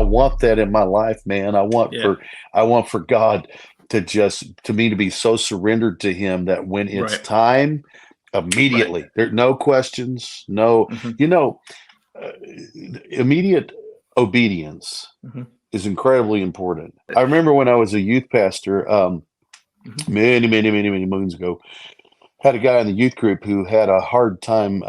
I want that in my life, man. Yeah. I want for God to just to me to be so surrendered to him that when it's Right. time, Right. immediately, there no questions, no, Hmm. you know, uh, immediate obedience Hmm. is incredibly important. I remember when I was a youth pastor, Hmm. many moons ago, had a guy in the youth group who had a hard time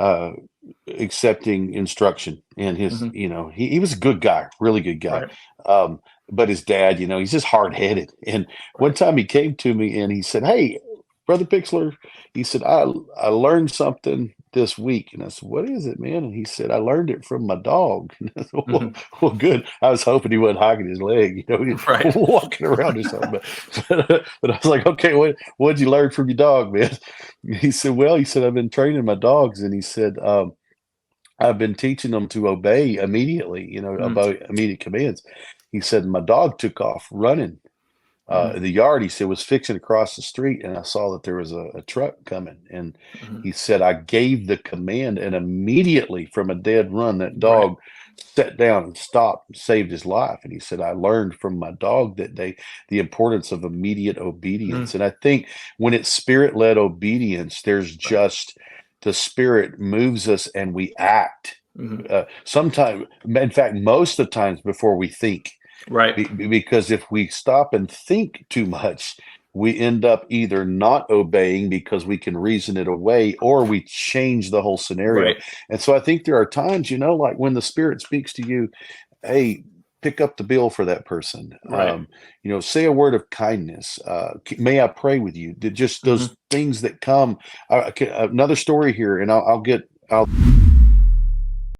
accepting instruction, and his, Hmm. he was a good guy, really good guy. Right. um but his dad, he's just hard-headed. And one Right. time he came to me and he said, "Hey, Brother Pixler," he said, I learned something this week." And I said, "What is it, man?" And he said, "I learned it from my dog." And I said, well, Hmm. well, good. I was hoping he wasn't hogging his leg, Right. walking around or something. But I was like, "Okay, what'd you learn from your dog, man?" He said, "Well," he said, "I've been training my dogs." And he said, "I've been teaching them to obey immediately, Mm-hmm. obey immediate commands." He said, "My dog took off running Hmm. in the yard." He said, "Was fixing to cross the street, and I saw that there was a truck coming." And Hmm. he said, "I gave the command, and immediately from a dead run, that Right. dog sat down and stopped and saved his life." And he said, "I learned from my dog that day the importance of immediate Mm. obedience." And I think when it's spirit-led obedience, there's Right. just the spirit moves us and we act. Hmm. Sometimes, in fact, most of the times before we think, Right. because if we stop and think too much, we end up either not obeying because we can reason it away, or we change the whole scenario. Right. And so I think there are times, like when the Spirit speaks to you, "Hey, pick up the bill for that person." Right. Say a word of kindness. May I pray with you? Just Hmm. those things that come. Another story here, and I'll get. I'll